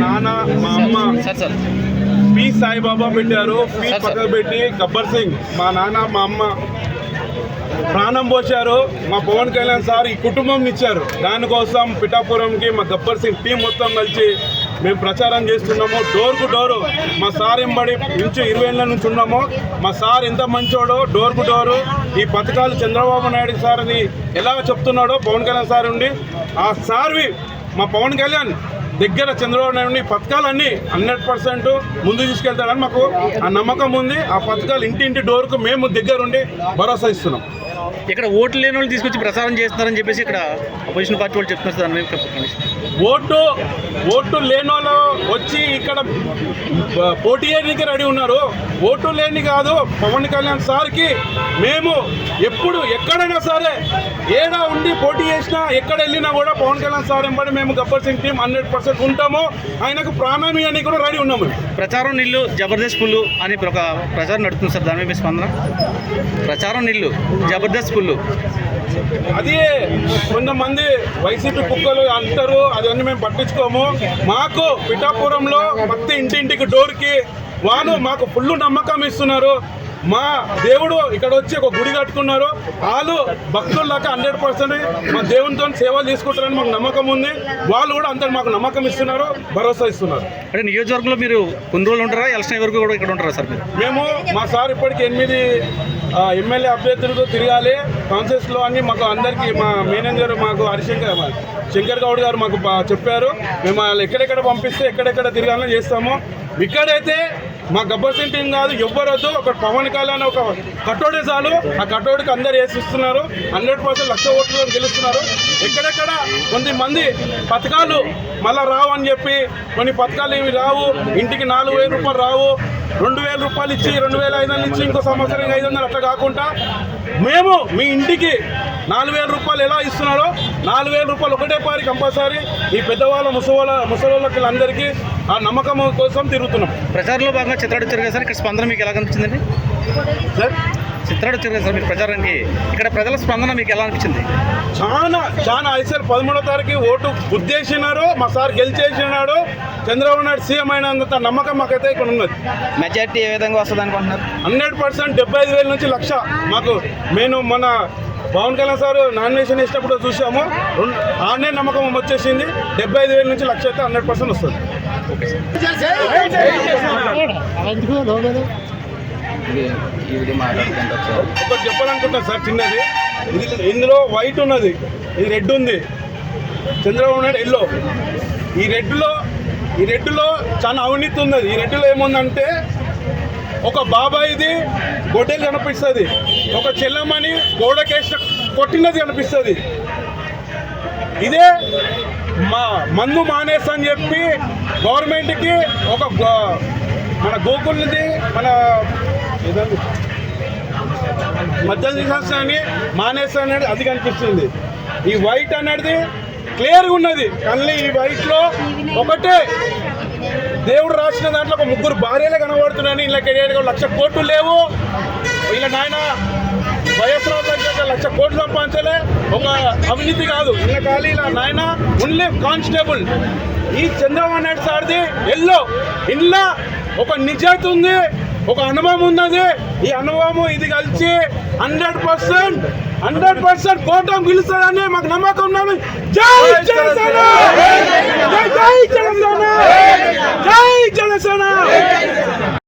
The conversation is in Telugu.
నాన్న మా అమ్మ పి సాయిబాబా పెట్టారు. పి పక్కకు పెట్టి గబ్బర్ సింగ్ మా నాన్న మా అమ్మ ప్రాణం పోశారు. మా పవన్ కళ్యాణ్ సార్ ఈ కుటుంబం ఇచ్చారు. దానికోసం పిఠాపురంకి మా గబ్బర్ సింగ్ టీం మొత్తం కలిసి మేము ప్రచారం చేస్తున్నాము. డోర్ కు డోరు మా సార్ ఎంబడి నుంచి 20 ఏళ్ళ నుంచి ఉన్నాము. మా సార్ ఎంత మంచోడో డోర్ కు డోరు ఈ పథకాలు చంద్రబాబు నాయుడు సార్ అని ఎలా చెప్తున్నాడో పవన్ కళ్యాణ్ సార్ ఉండి ఆ సార్వి మా పవన్ కళ్యాణ్ దగ్గర చంద్రబాబు నాయుడు పథకాలన్నీ 100% ముందు తీసుకెళ్తాడని మాకు ఆ నమ్మకం ఉంది. ఆ పథకాలు ఇంటింటి డోర్కు మేము దగ్గరుండి భరోసా ఇస్తున్నాం. ఇక్కడ ఓట్లు లేని వాళ్ళు తీసుకొచ్చి ప్రచారం చేస్తున్నారని చెప్పేసి ఇక్కడ అపోజిషన్ పార్టీ వాళ్ళు చెప్తున్నారు. ఓటు లేని వాళ్ళు వచ్చి ఇక్కడ పోటీ చేయడానికి రెడీ ఉన్నారు. ఓటు లేని కాదు పవన్ కళ్యాణ్ సార్కి మేము ఎప్పుడు ఎక్కడైనా సరే ఏడా ఉండి పోటీ చేసినా ఎక్కడ వెళ్ళినా కూడా పవన్ కళ్యాణ్ సార్ ఎంబడి మేము గబ్బర్ సింగ్ టీం 100% ఉంటాము. ఆయనకు ప్రాణమి అని కూడా రెడీ ఉన్నాము. ప్రచారం నీళ్ళు జబర్దస్త్ పుల్లు అని ఒక ప్రచారం నడుతుంది సార్, దాని మీద స్పందన? ప్రచారం నీళ్ళు జబర్దస్త్ పుల్లు అది కొంతమంది వైసీపీ కుక్కలు అంటారు, అదన్నీ మేము పట్టించుకోము. మాకు పిఠాపురంలో ప్రతి ఇంటింటికి డోర్కి వాళ్ళు మాకు ఫుల్ నమ్మకం ఇస్తున్నారు. మా దేవుడు ఇక్కడ వచ్చి ఒక గుడి కట్టుకున్నారు. వాళ్ళు భక్తుల్లాగా 100% మా దేవునితో సేవలు తీసుకుంటారని మాకు నమ్మకం ఉంది. వాళ్ళు కూడా అంత మాకు నమ్మకం ఇస్తున్నారు, భరోసా ఇస్తున్నారు. అంటే నియోజకవర్గంలో మీరు కొన్ని రోజులు ఉంటారా, ఎలక్షన్ వరకు కూడా ఇక్కడ ఉంటారా సార్? మేము మా సార్ ఇప్పటికి 8 ఎమ్మెల్యే అభ్యర్థులతో తిరగాలి కాన్సెస్లో అని మాకు అందరికీ మా మేనేజర్ మాకు శంకర్ గౌడ్ గారు మాకు చెప్పారు. మేము వాళ్ళు ఎక్కడెక్కడ పంపిస్తే ఎక్కడెక్కడ తిరగాలని చేస్తాము. ఇక్కడైతే మా గబ్బర్ సింగ్ టీం కాదు ఎవ్వరొద్దు, ఒక పవన్ కళ్యాణ్ ఒక కట్టోడే చాలు. ఆ కట్టోడికి అందరు వేసిస్తున్నారు. 100% 1,00,000 ఓట్లలో గెలుస్తున్నారు. ఎక్కడెక్కడ కొంతమంది పథకాలు మళ్ళీ రావు అని చెప్పి కొన్ని పథకాలు ఇవి రావు, ఇంటికి 4,000 రూపాయలు రావు, 2,000 రూపాయలు ఇచ్చి 2,500 ఇచ్చి ఇంకో సంవత్సరం 500 అట్లా కాకుండా మేము మీ ఇంటికి 4,000 రూపాయలు ఎలా ఇస్తున్నారో 4,000 రూపాయలు ఒకటే పారి కంపల్సరీ ఈ పెద్దవాళ్ళ ముసలోళ్ళకి అందరికీ ఆ నమ్మకం కోసం తిరుగుతున్నాం. ప్రచారంలో భాగంగా చిత్రాడు వచ్చారు కదా సార్, ఇక్కడ స్పందన మీకు ఎలా కనిపించిందండి సార్? చిత్రాడు వచ్చారు కదా సార్ మీరు ప్రచారానికి, ఇక్కడ ప్రజల స్పందన మీకు ఎలా అనిపించింది? చాలా ఐసీఎల్ 13వ తారీఖు ఓటు గుద్దేసినారు. మా సార్ గెలిచేసినాడు. చంద్రబాబు నాయుడు సీఎం అయినంత నమ్మకం మాకైతే ఇక్కడ ఉన్నది. మెజార్టీ ఏ విధంగా వస్తుంది అనుకుంటున్నారు? 100% 75,000 నుంచి 1,00,000 మాకు. నేను మన పవన్ కళ్యాణ్ సార్ నామినేషన్ ఇచ్చినప్పుడు చూసాము. ఆనే నమ్మకం వచ్చేసింది. 75,000 నుంచి 1,00,000 అయితే 100% వస్తుంది. ఒకటి చెప్పాలనుకుంటున్నాను సార్ చిన్నది. ఇందులో వైట్ ఉన్నది, ఇది రెడ్ ఉంది. చంద్రబాబు నాయుడు ఎల్లో. ఈ రెడ్లో చాలా అవినీతి ఉన్నది. ఈ రెడ్లో ఏముందంటే ఒక బాబాయిది గొడ్డలు కనిపిస్తుంది, ఒక చెల్లమ్మని గోడకేసి కొట్టినది కనిపిస్తుంది. ఇదే మా మందు మానేస్తా అని చెప్పి గవర్నమెంట్కి ఒక మన గోకుల్ది మన మద్యం తీసేస్తానని మానేస్తా అనేది అది కనిపిస్తుంది. ఈ వైట్ అనేది క్లియర్గా ఉన్నది. కానీ ఈ వైట్లో ఒకటే దేవుడు రాసిన దాంట్లో ఒక 3 భార్యలే కనబడుతున్నాయని. ఇలా 1,00,000 కోట్లు లేవు. ఇలా నాయన వైఎస్ఆర్ దగ్గర 1,00,000 కోట్లు సంపాదించలే. ఒక అవినీతి కాదు. ఇలా ఖాళీ ఇలా నాయన ఓన్లీ కానిస్టేబుల్. ఈ చంద్రబాబు నాయుడు సార్ది ఎల్లో. ఇంట్లో ఒక నిజాయితీ ఉంది, ఒక అనుభవం ఉన్నది. ఈ అనుభవం ఇది కలిసి 100% కోటం గెలుస్తాడని మాకు నమ్మకం ఉన్నది. జై జనసేన! జై జనసేన!